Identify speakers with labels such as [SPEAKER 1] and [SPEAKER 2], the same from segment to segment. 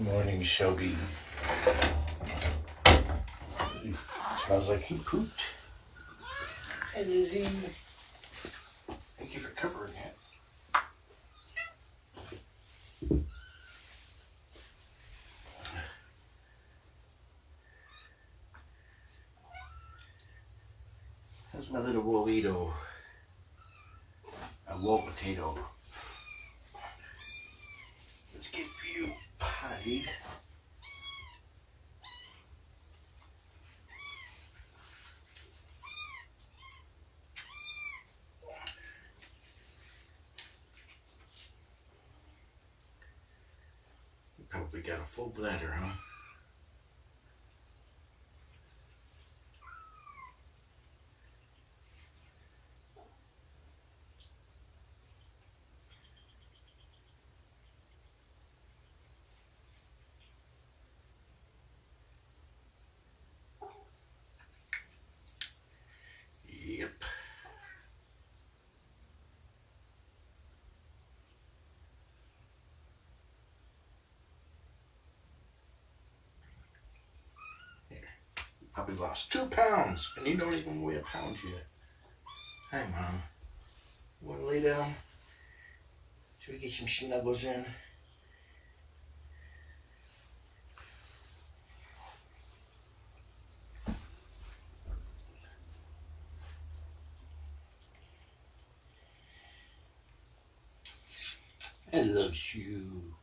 [SPEAKER 1] Morning, Shelby. Smells like you pooped. Hey, Lizzie. Thank you for covering it. How's my little Wolito? A wool potato. Let's get you pottied. You probably got a full bladder, huh? Yep. Here. You probably lost 2 pounds, and you don't even weigh a pound yet. Hi, Mom. You want to lay down? Should we get some snuggles in? I love you.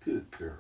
[SPEAKER 1] Good girl.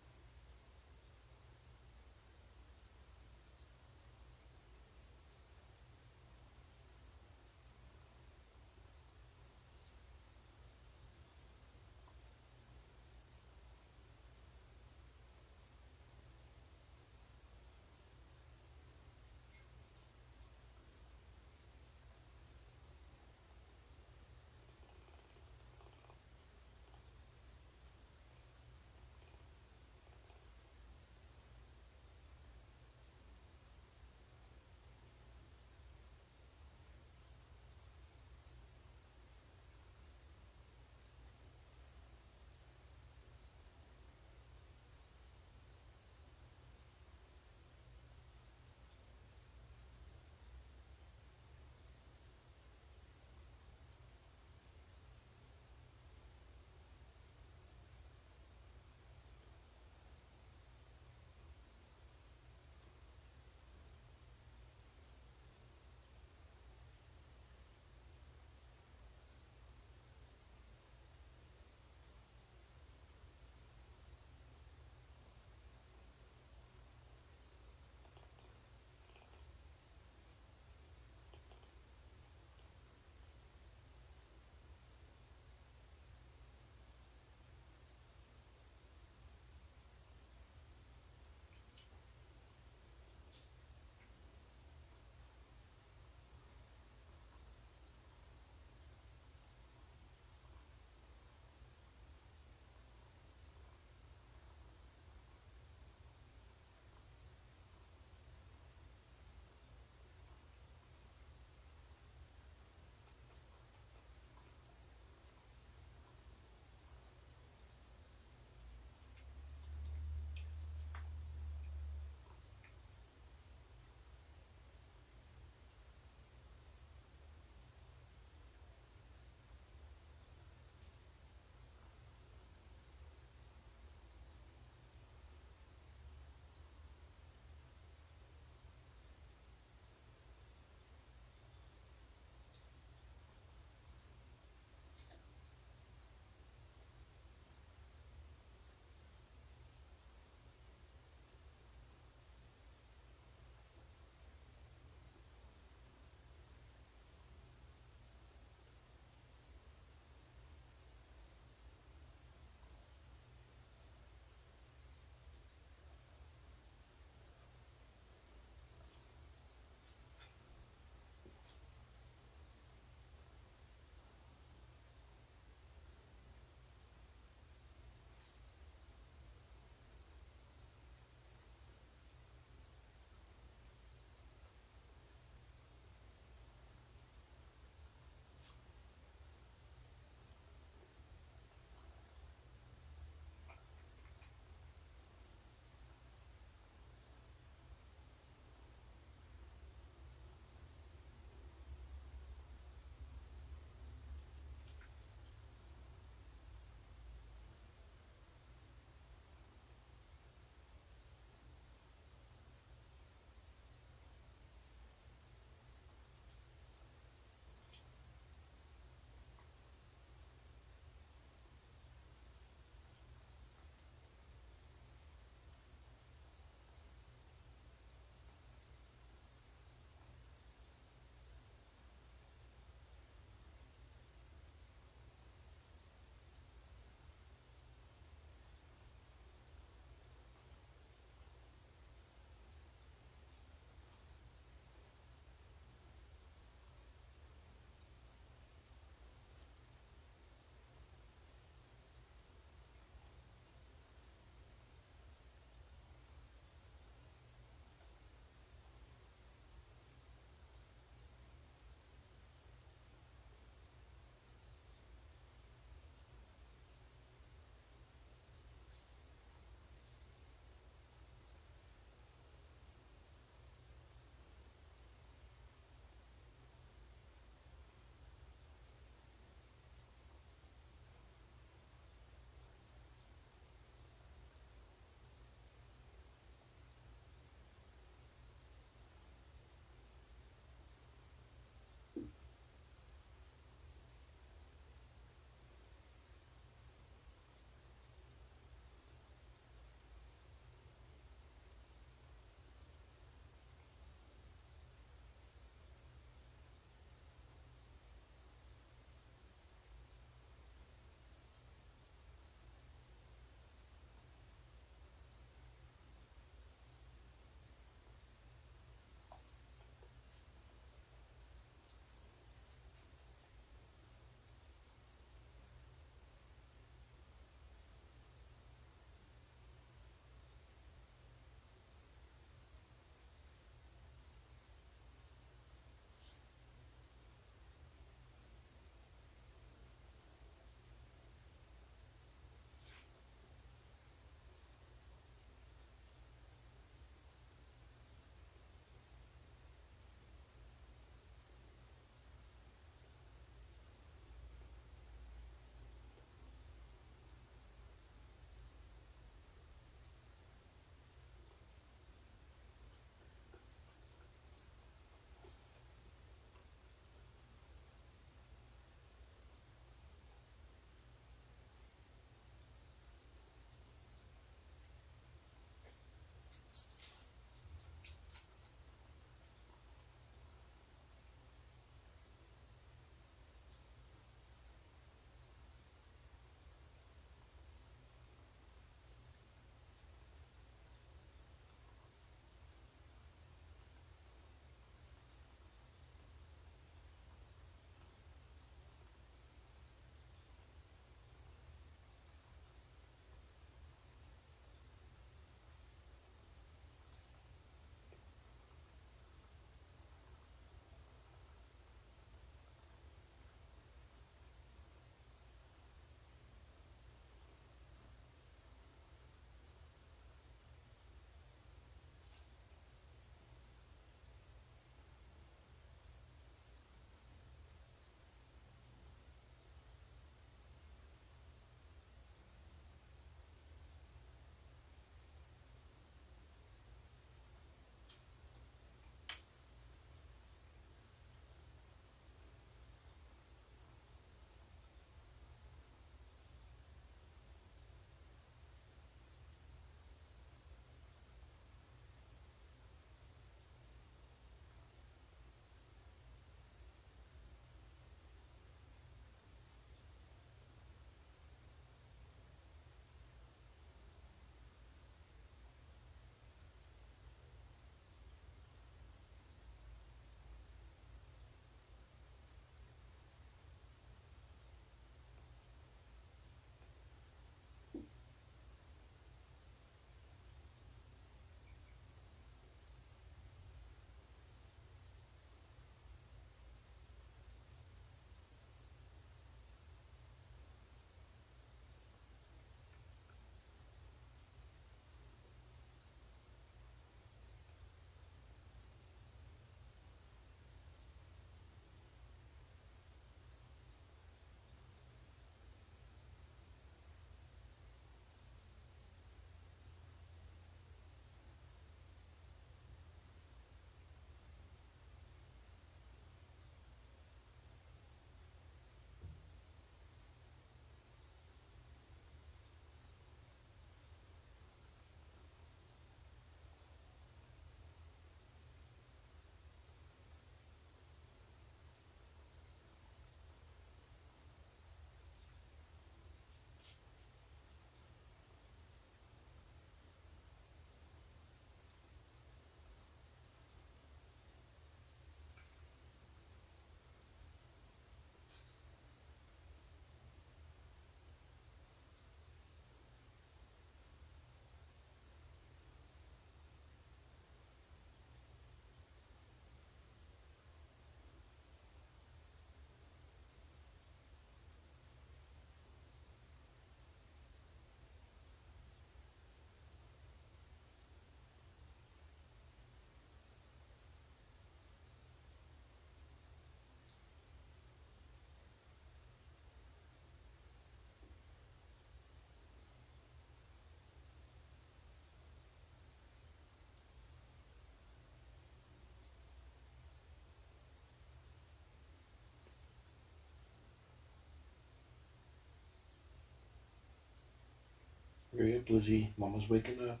[SPEAKER 1] Hurry up, Lizzie. Mama's waking up.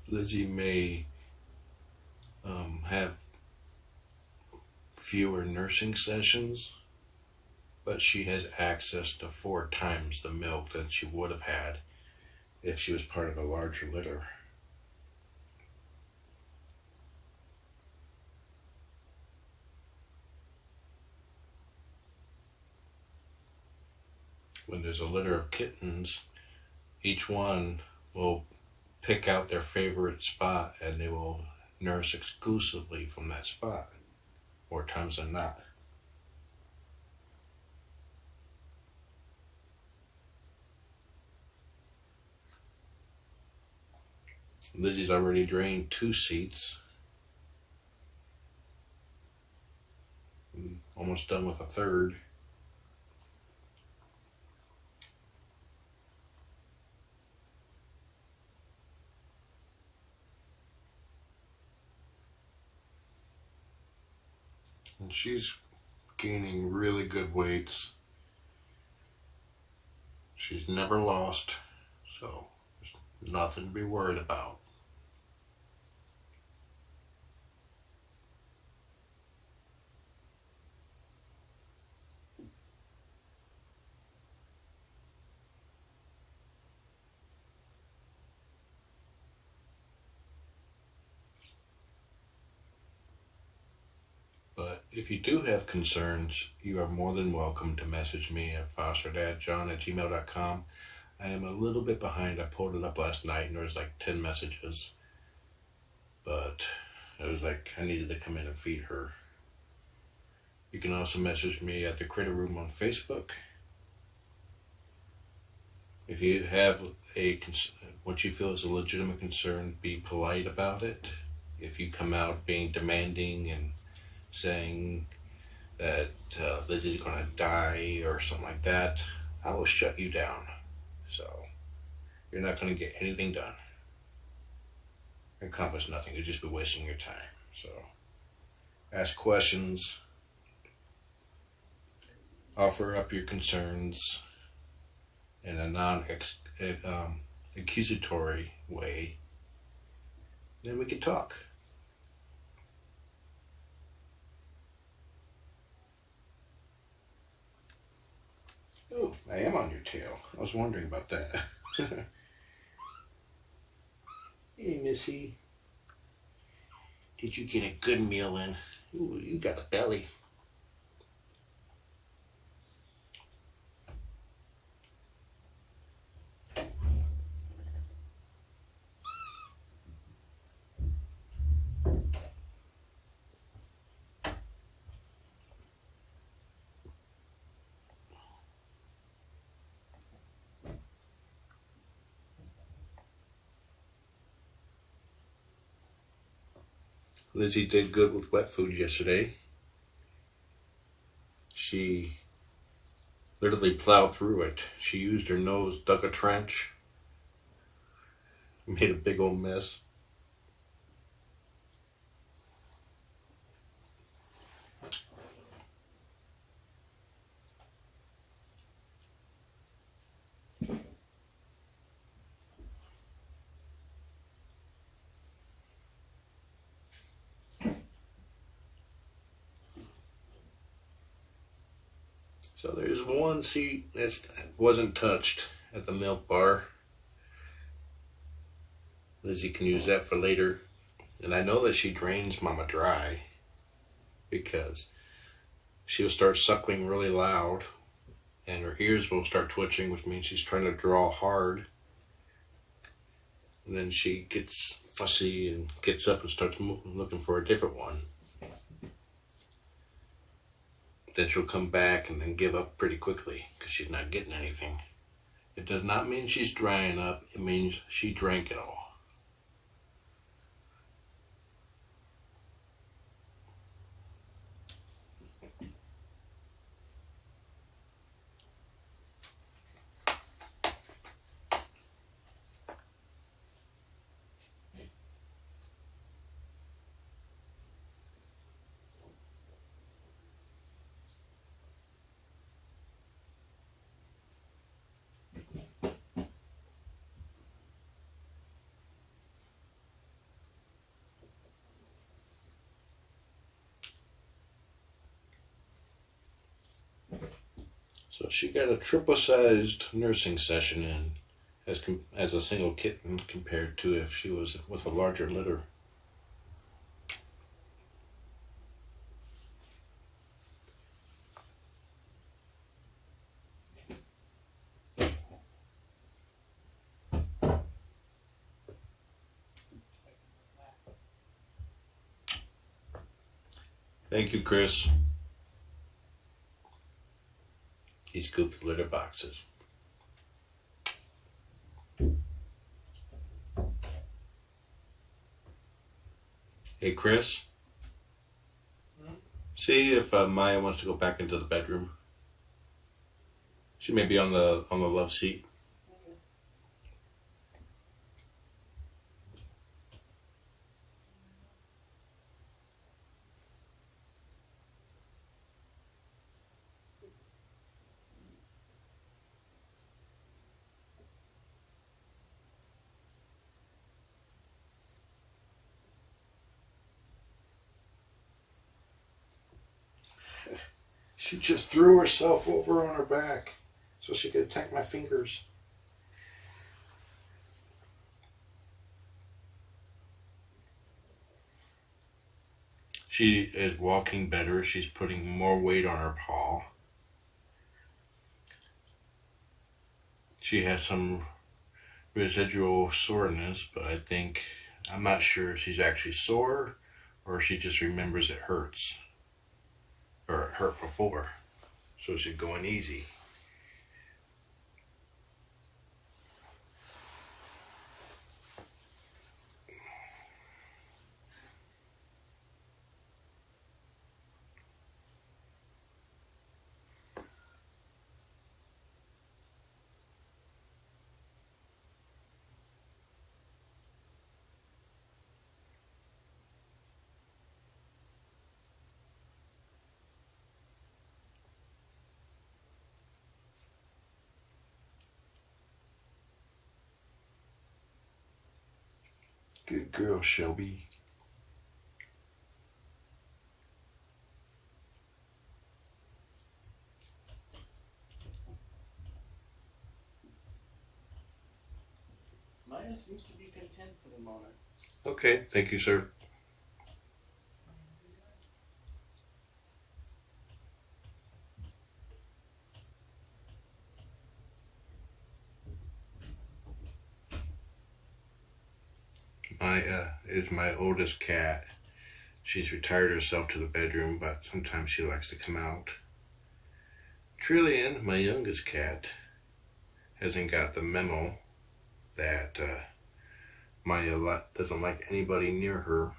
[SPEAKER 1] Lizzie may have fewer nursing sessions, but she has access to 4 times the milk that she would have had if she was part of a larger litter. When there's a litter of kittens, each one will pick out their favorite spot and they will nurse exclusively from that spot, more times than not. Lizzie's already drained 2 seats. Almost done with a third. And she's gaining really good weights. She's never lost, so there's nothing to be worried about. But if you do have concerns, you are more than welcome to message me at fosterdadjohn@gmail.com. I am a little bit behind. I pulled it up last night and there was like 10 messages. But it was like I needed to come in and feed her. You can also message me at the Critter Room on Facebook. If you have what you feel is a legitimate concern, be polite about it. If you come out being demanding and saying that Lizzie's gonna die or something like that, I will shut you down. So you're not gonna get anything done. Accomplish nothing. You'll just be wasting your time. So ask questions, offer up your concerns in a non-accusatory way, then we can talk. Oh, I am on your tail. I was wondering about that. Hey, Missy. Did you get a good meal in? Ooh, you got a belly. Lizzie did good with wet food yesterday. She literally plowed through it. She used her nose, dug a trench, made a big old mess. So there's one seat that wasn't touched at the milk bar. Lizzie can use that for later. And I know that she drains Mama dry because she'll start suckling really loud and her ears will start twitching, which means she's trying to draw hard. And then she gets fussy and gets up and starts looking for a different one. Then she'll come back and then give up pretty quickly because she's not getting anything. It does not mean she's drying up. It means she drank it all. So she got a triple-sized nursing session in as a single kitten compared to if she was with a larger litter. Thank you, Chris. He scooped the litter boxes. Hey, Chris. See if Maya wants to go back into the bedroom. She may be on the love seat. She just threw herself over on her back so she could attack my fingers. She is walking better. She's putting more weight on her paw. She has some residual soreness, but I'm not sure if she's actually sore or she just remembers it hurts. Or it hurt before. So she's going easy. Good girl, Shelby.
[SPEAKER 2] Maya seems to be content for the moment.
[SPEAKER 1] Okay, thank you, sir. Maya is my oldest cat. She's retired herself to the bedroom, but sometimes she likes to come out. Trillian, my youngest cat, hasn't got the memo that Maya doesn't like anybody near her.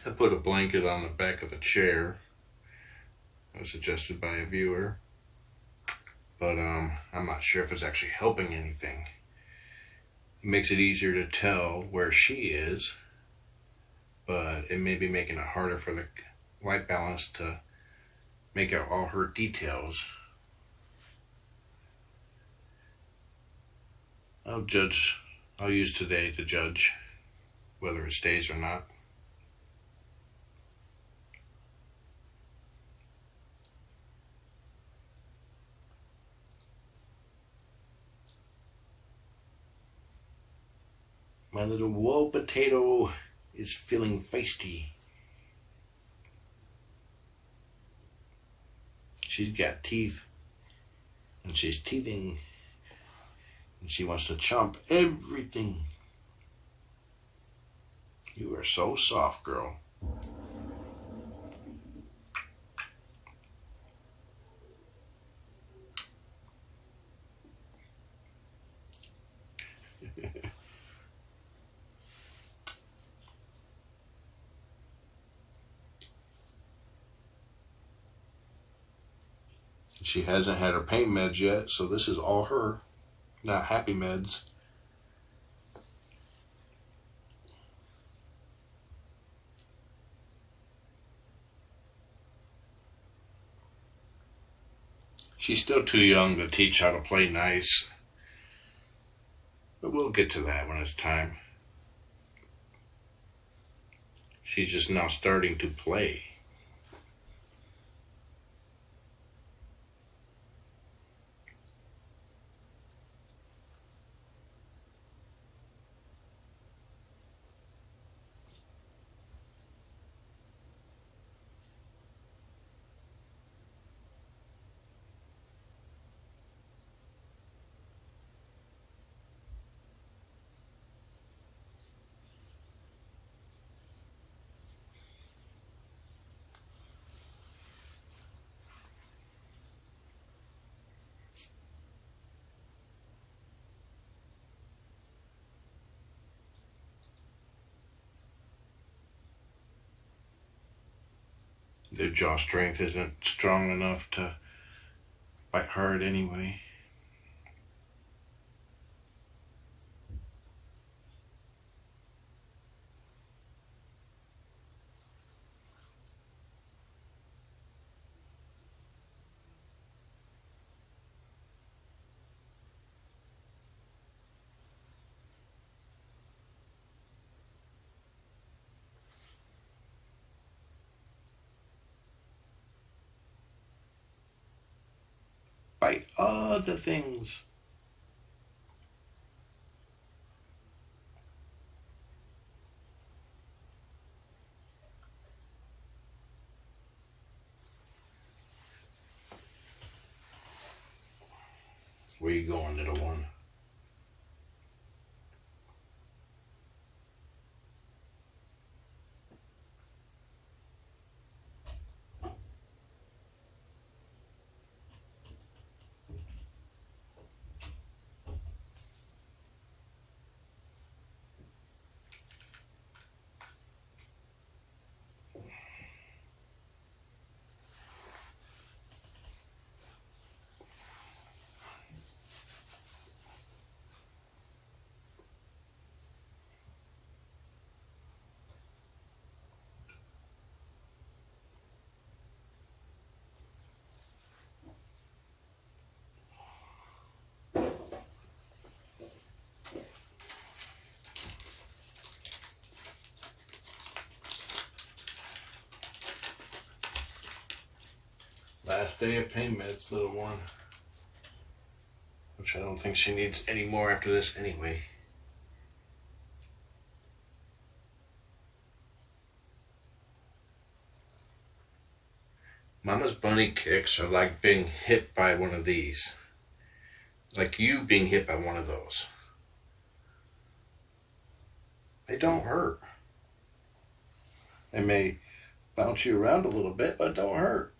[SPEAKER 1] I put a blanket on the back of a chair. It was suggested by a viewer, but I'm not sure if it's actually helping anything. It makes it easier to tell where she is, but it may be making it harder for the white balance to make out all her details. I'll use today to judge whether it stays or not. My little whoa potato is feeling feisty. She's got teeth, and she's teething, and she wants to chomp everything. You are so soft, girl. She hasn't had her pain meds yet, so this is all her, not happy meds. She's still too young to teach how to play nice, but we'll get to that when it's time. She's just now starting to play. Their jaw strength isn't strong enough to bite hard anyway. Bite other things. Where you going, little one? Last day of pain meds, little one. Which I don't think she needs any more after this anyway. Mama's bunny kicks are like being hit by one of these. Like you being hit by one of those. They don't hurt. They may bounce you around a little bit, but don't hurt.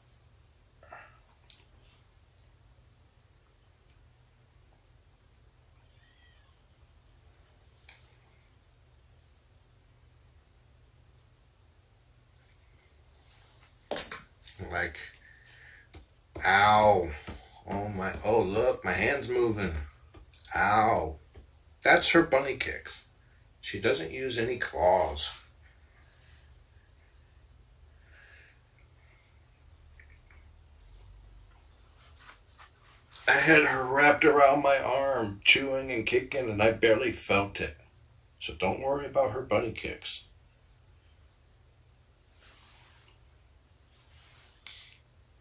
[SPEAKER 1] Like, ow. Oh my, oh look, my hand's moving. Ow. That's her bunny kicks. She doesn't use any claws. I had her wrapped around my arm, chewing and kicking, and I barely felt it. So don't worry about her bunny kicks.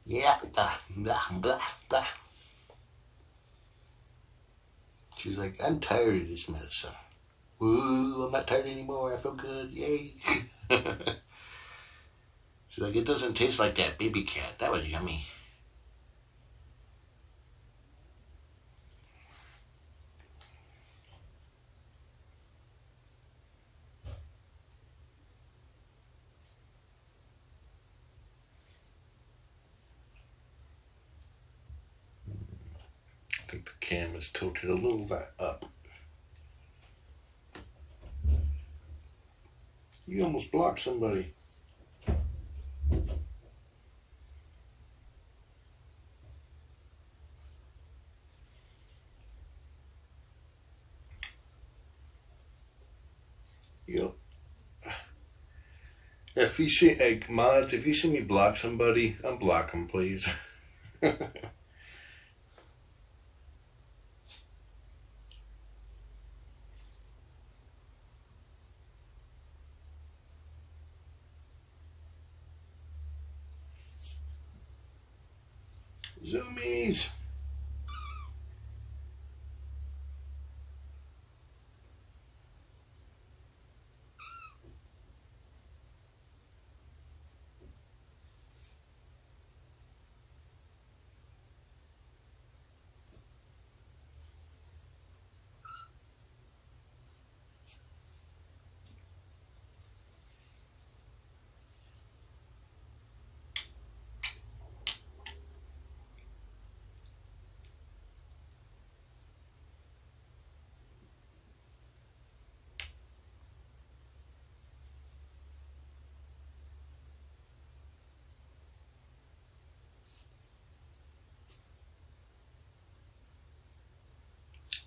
[SPEAKER 1] Yeah, blah, blah, blah, blah. She's like, I'm tired of this medicine. Ooh, I'm not tired anymore. I feel good. Yay. She's like, it doesn't taste like that baby cat. That was yummy. I think the cam is tilted a little bit up. You almost blocked somebody. Yep. If you see, hey, mods, if you see me block somebody, unblock them, please. Zoomies.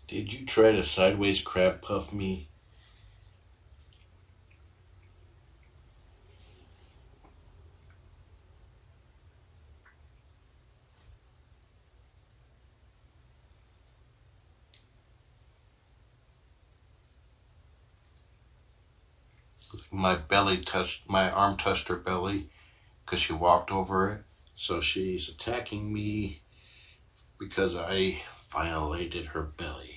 [SPEAKER 1] Did you try to sideways crab puff me? My arm touched her belly because she walked over it. So she's attacking me because I violated her belly.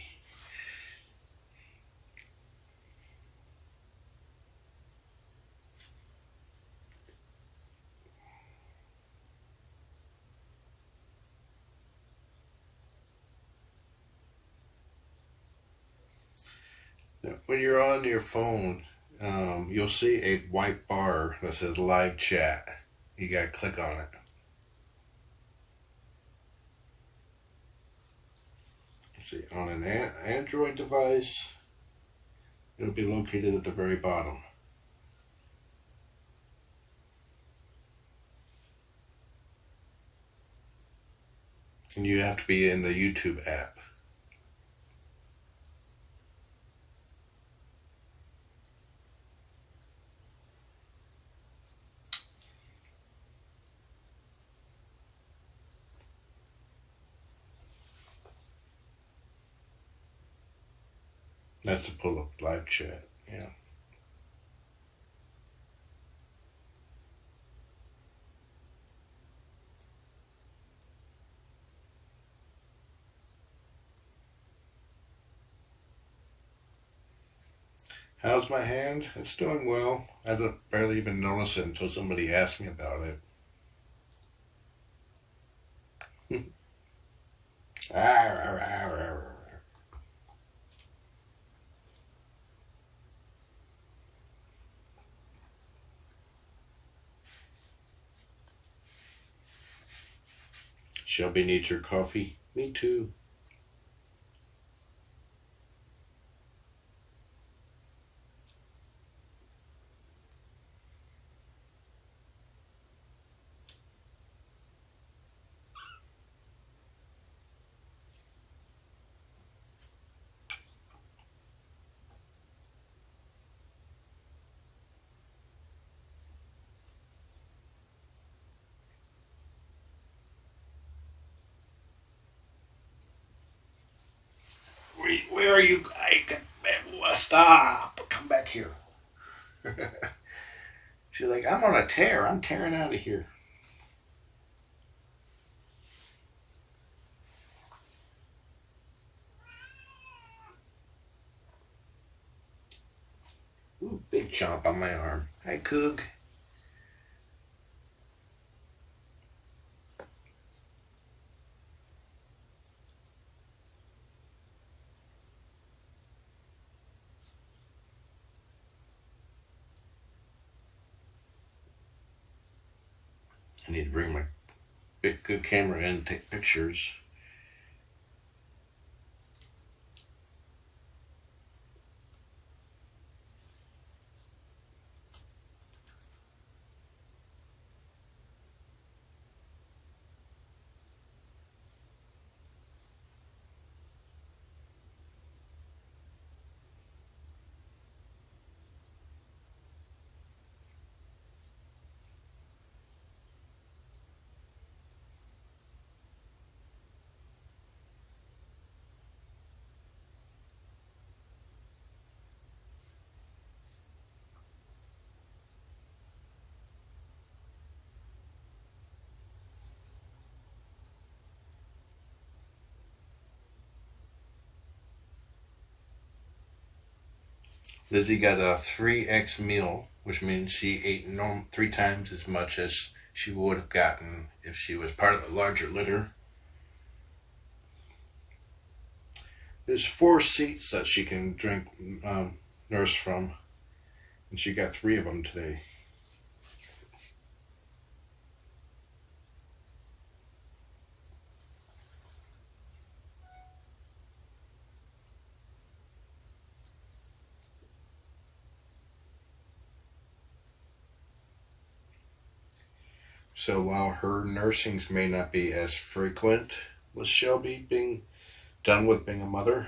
[SPEAKER 1] When you're on your phone, you'll see a white bar that says live chat. You gotta click on it. See, on an Android device, it'll be located at the very bottom. And you have to be in the YouTube app. That's to pull up live chat. Yeah. How's my hand? It's doing well. I don't barely even notice it until somebody asks me about it. Shelby needs your coffee. Me too. Where are you? Stop! Come back here. She's like, I'm on a tear. I'm tearing out of here. Ooh, big chomp on my arm. Hi, Coog. I need to bring my big good camera in and take pictures. Lizzie got a 3x meal, which means she ate 3 times as much as she would have gotten if she was part of a larger litter. There's 4 seats that she can drink nurse from, and she got 3 of them today. So while her nursings may not be as frequent with Shelby being done with being a mother,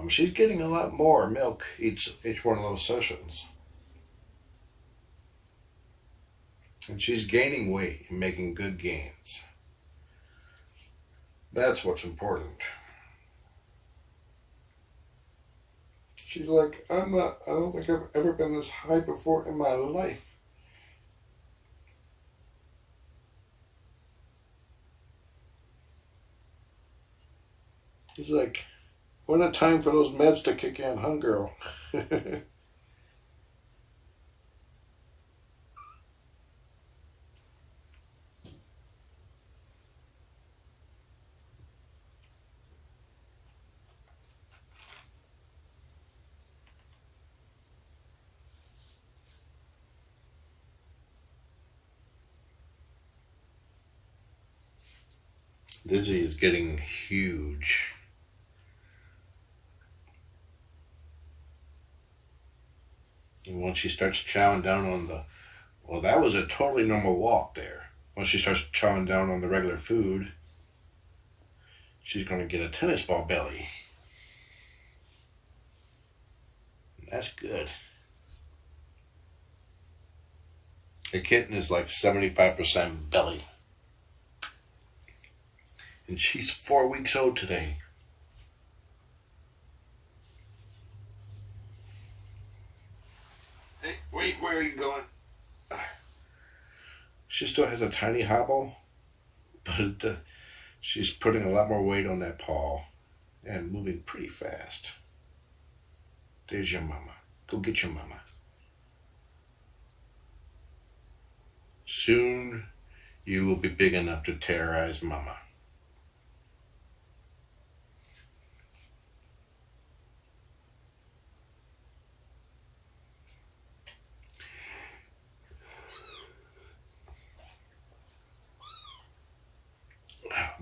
[SPEAKER 1] she's getting a lot more milk each one of those sessions. And she's gaining weight and making good gains. That's what's important. She's like, I don't think I've ever been this high before in my life. He's like, when a time for those meds to kick in, huh, girl? Lizzie is getting huge. And once she starts chowing down on well, that was a totally normal walk there. Once she starts chowing down on the regular food, she's going to get a tennis ball belly. That's good. A kitten is like 75% belly. And she's 4 weeks old today. Hey, wait, where are you going? She still has a tiny hobble, but she's putting a lot more weight on that paw and moving pretty fast. There's your mama. Go get your mama. Soon you will be big enough to terrorize mama.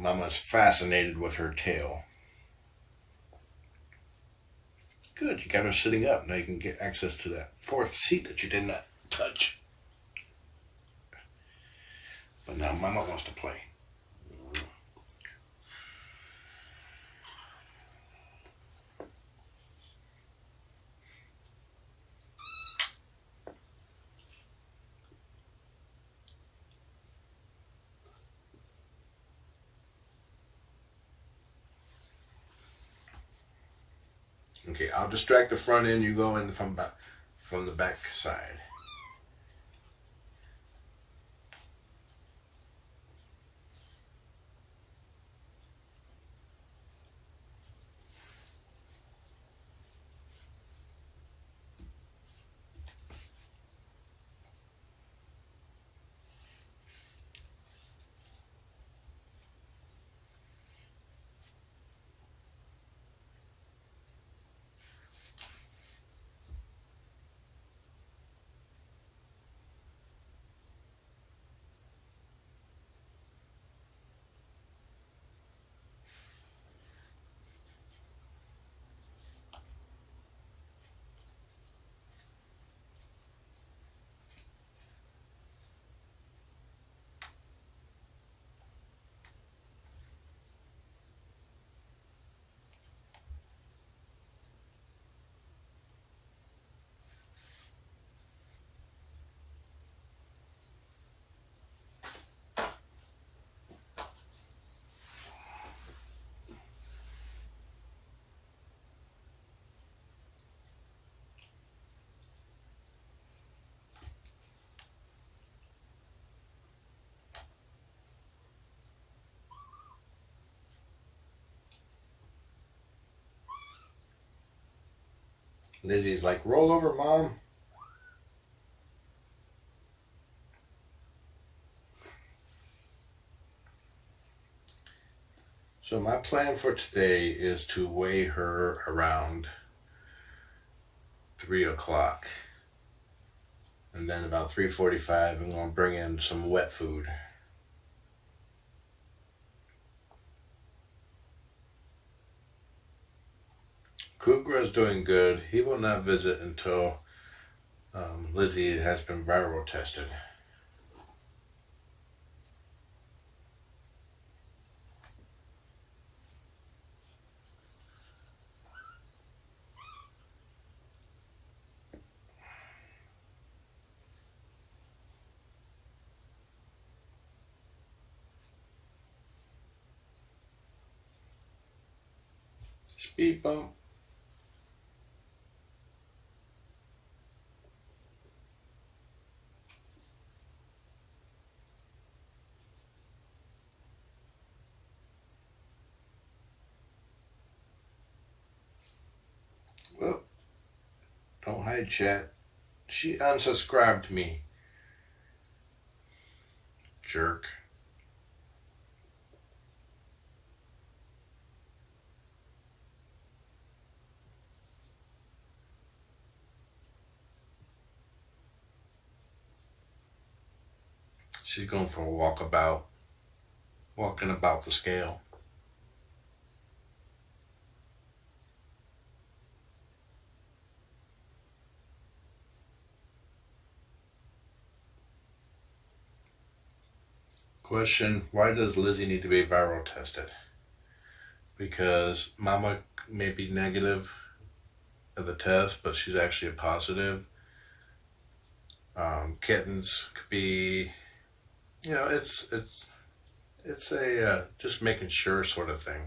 [SPEAKER 1] Mama's fascinated with her tail. Good, you got her sitting up. Now you can get access to that 4th seat that you did not touch. But now Mama wants to play. Okay, I'll distract the front end. You go in from the back side. Lizzie's like, roll over, Mom. So my plan for today is to weigh her around 3 o'clock. And then about 3:45, I'm going to bring in some wet food. Cougar is doing good. He will not visit until Lizzie has been viral tested. Speed bump. Well, don't hide, chat. She unsubscribed me. Jerk. She's going for a walking about the scale. Question, why does Lizzie need to be viral tested? Because Mama may be negative of the test, but she's actually a positive. Kittens could be, it's a just making sure sort of thing.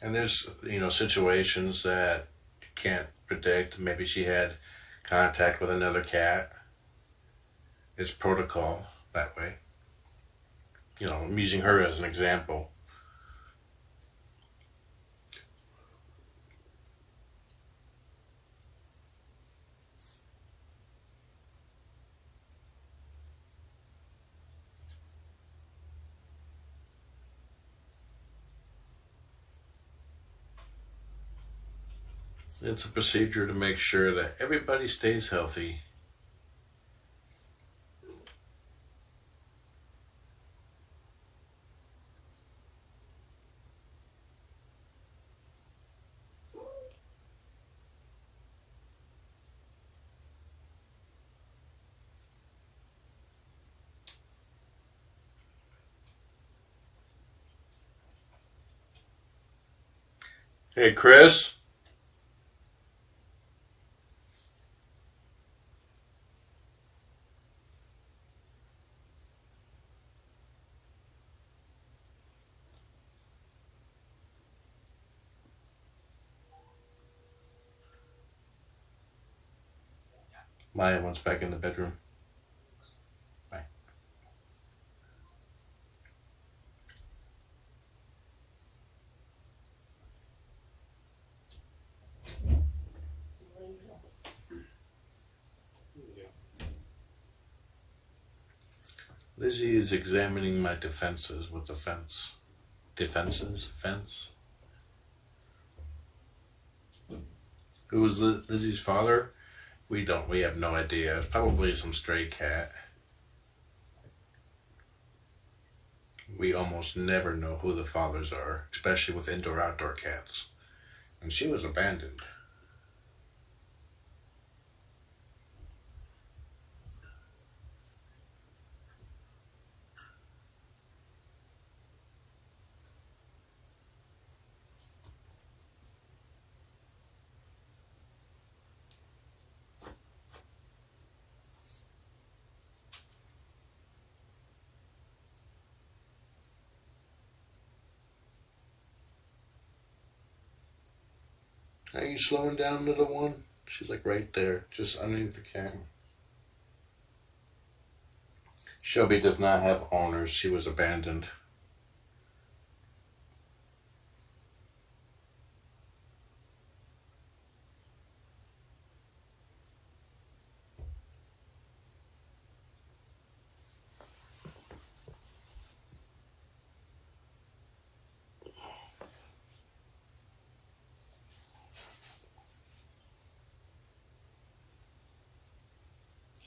[SPEAKER 1] And there's situations that you can't predict. Maybe she had contact with another cat. It's protocol that way. I'm using her as an example. It's a procedure to make sure that everybody stays healthy. Hey, Chris. Maya wants back in the bedroom. Bye. Lizzie is examining my defenses with the fence. Defenses? Fence? Who was Lizzie's father? We have no idea. Probably some stray cat. We almost never know who the fathers are, especially with indoor-outdoor cats. And she was abandoned. Are you slowing down, little one? She's like right there, just underneath the camera. Shelby does not have owners. She was abandoned.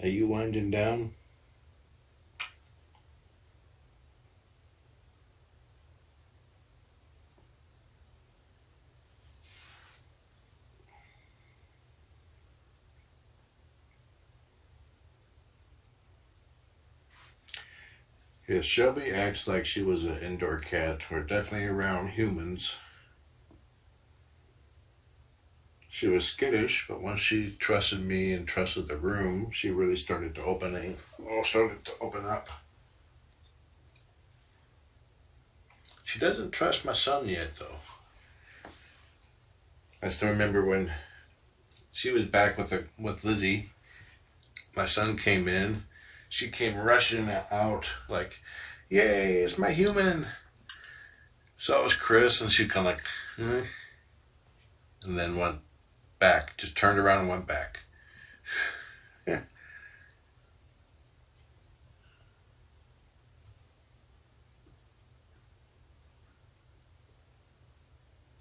[SPEAKER 1] Are you winding down? Yeah, Shelby acts like she was an indoor cat. We're definitely around humans. She was skittish, but once she trusted me and trusted the room, she really started to open up. She doesn't trust my son yet, though. I still remember when she was back with Lizzie. My son came in. She came rushing out like, "Yay! It's my human." So it was Chris, and she kind of like, and then went back. Just turned around and went back. Yeah.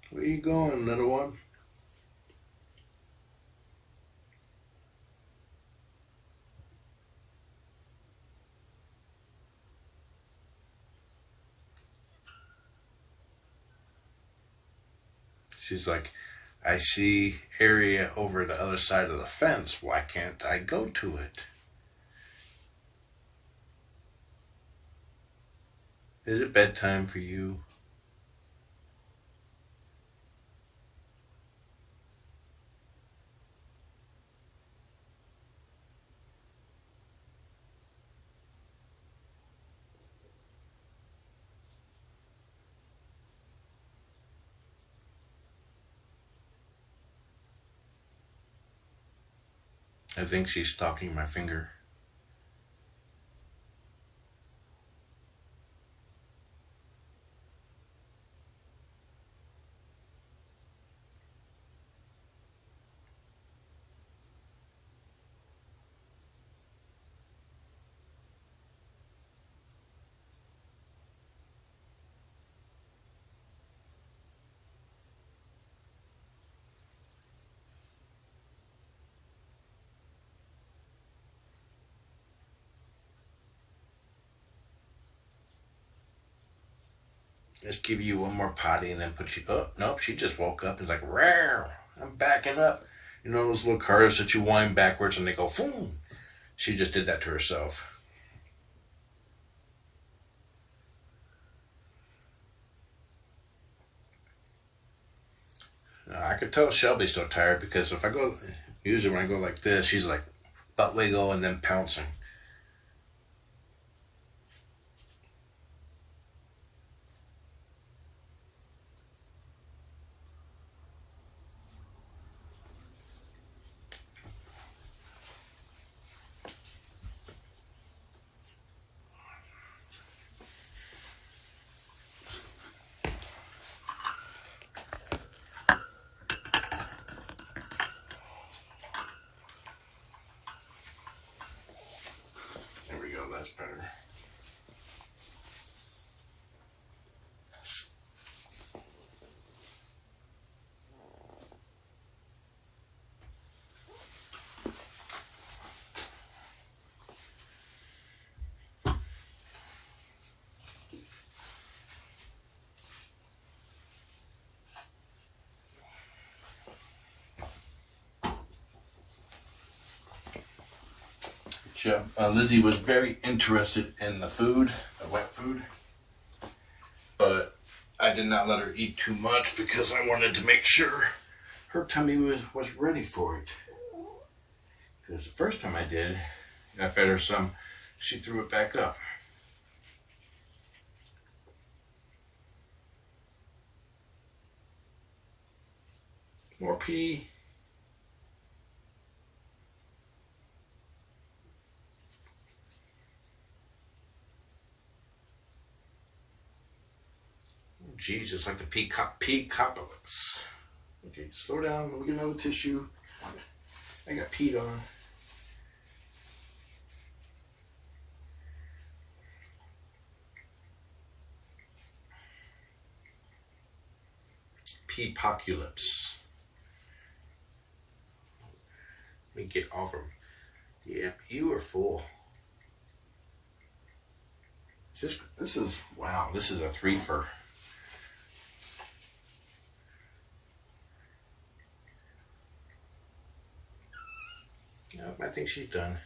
[SPEAKER 1] Where you going, little one? She's like, "I see area over the other side of the fence. Why can't I go to it?" Is it bedtime for you? I think she's stalking my finger. Let's give you one more potty and then put you up. Nope, she just woke up and like, "Rawr, I'm backing up." You know those little cars that you wind backwards and they go, "Boom." She just did that to herself. I could tell Shelby's still tired because if I go, usually when I go like this, she's like butt wiggle and then pouncing. Lizzie was very interested in the food, the wet food, but I did not let her eat too much because I wanted to make sure her tummy was ready for it. Because the first time I did, I fed her some, she threw it back up. More pee. Jesus, like the peacopolis. Okay, slow down. Let me get another tissue. I got peed on. Peapocalypse. Let me get off her. Yep, you are full. This is wow. This is a threefer. Yep, I think she's done.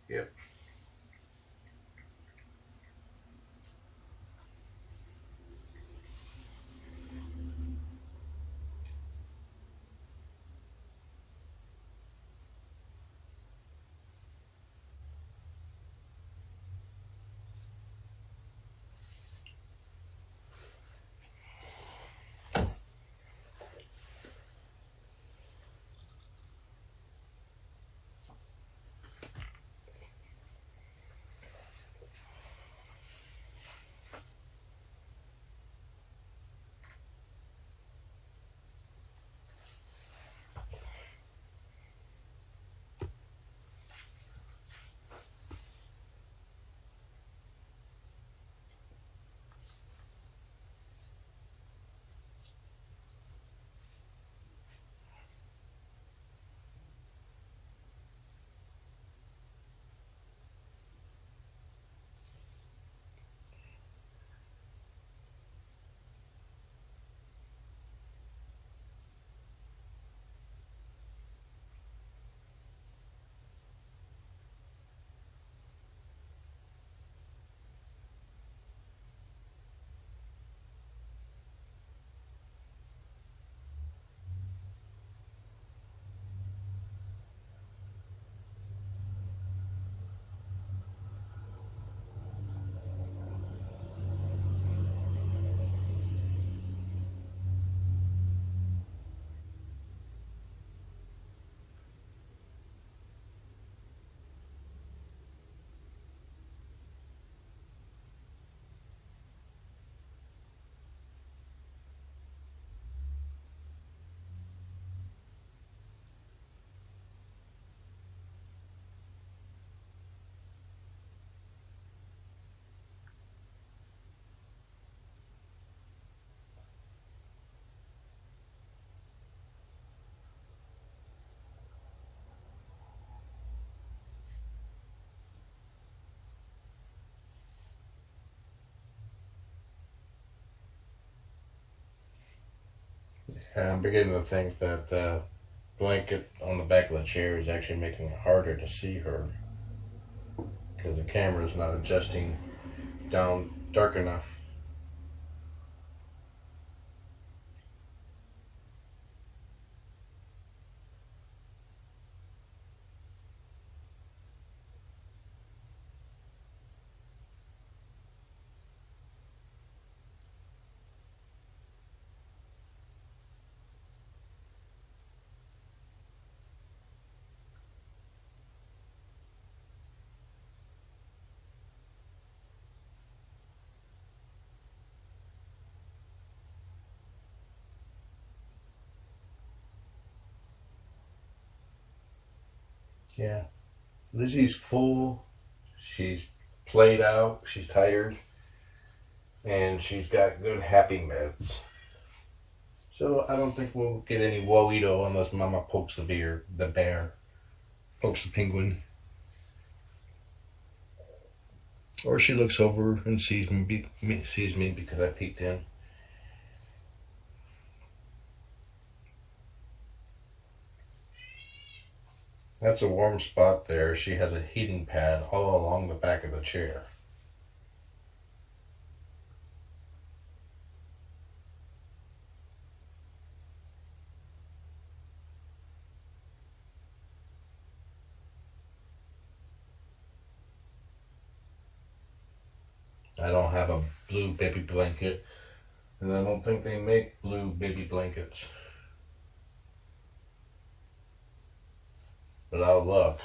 [SPEAKER 1] Yep. I'm beginning to think that the blanket on the back of the chair is actually making it harder to see her because the camera is not adjusting down dark enough. Yeah. Lizzie's full. She's played out. She's tired. And she's got good happy meds. So I don't think we'll get any woeito unless Mama pokes the bear, pokes the penguin. Or she looks over and sees me because I peeked in. That's a warm spot there. She has a heating pad all along the back of the chair. I don't have a blue baby blanket, and I don't think they make blue baby blankets. But I'll look.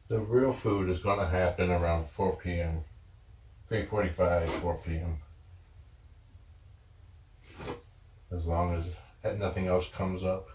[SPEAKER 1] The real food is going to happen around 4 p.m. 3:45, 4 p.m. As long as nothing else comes up.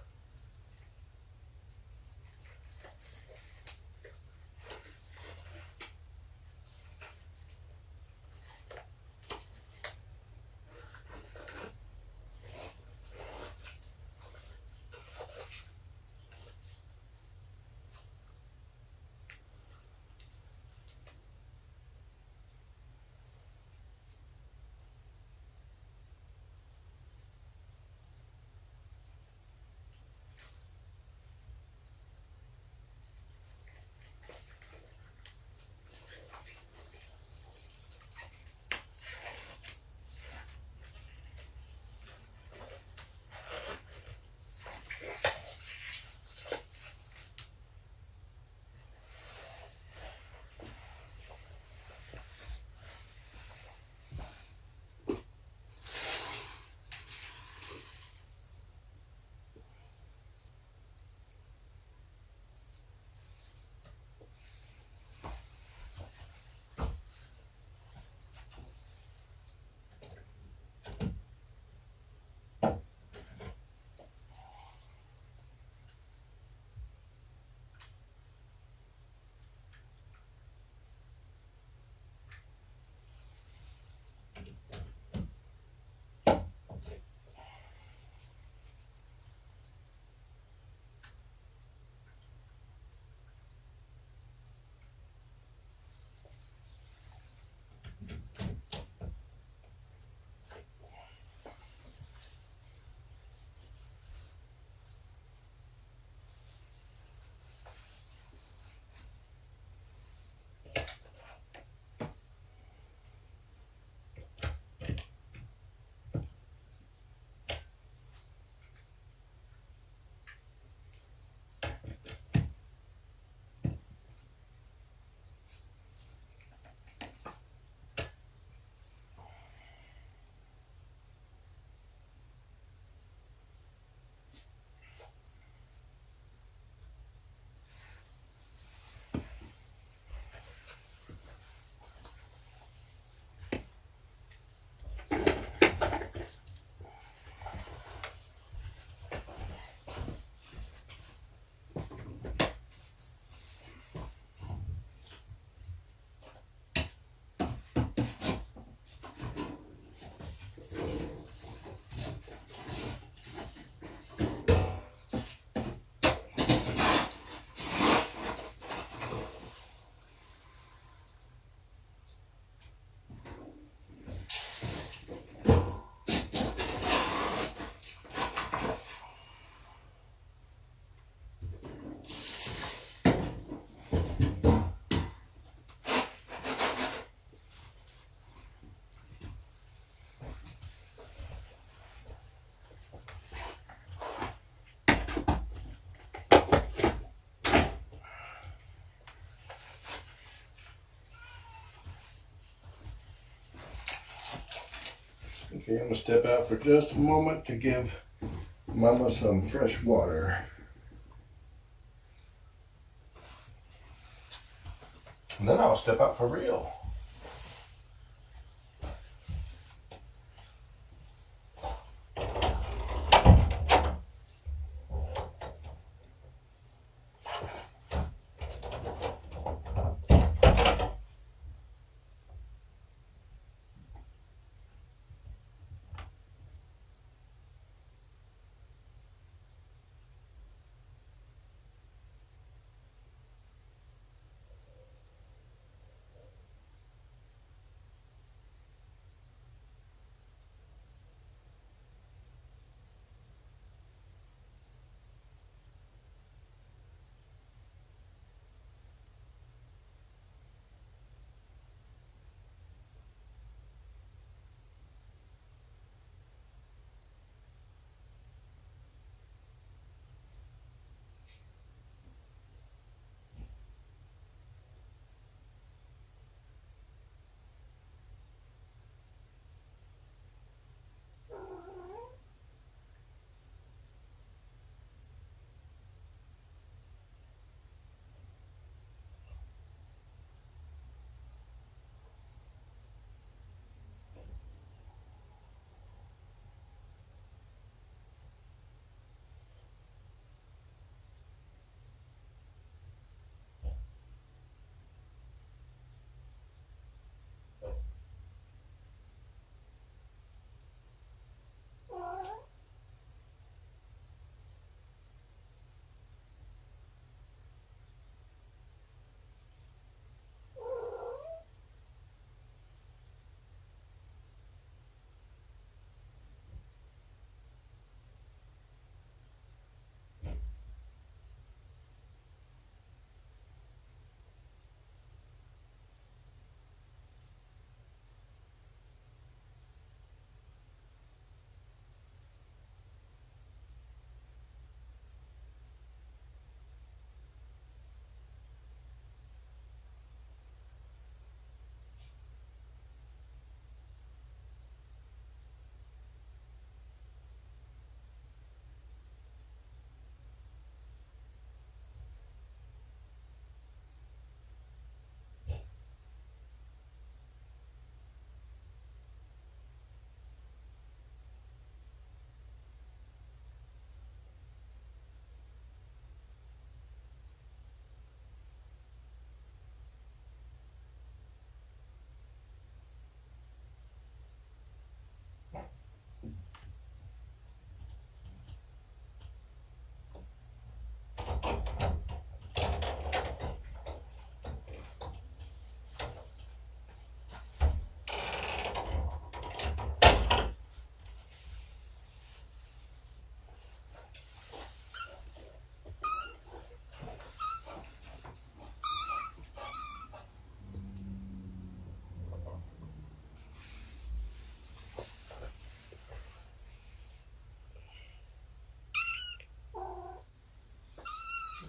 [SPEAKER 1] Okay, I'm going to step out for just a moment to give Mama some fresh water. And then I'll step out for real.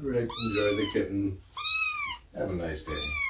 [SPEAKER 1] Right, enjoy the kitten. Have a nice day.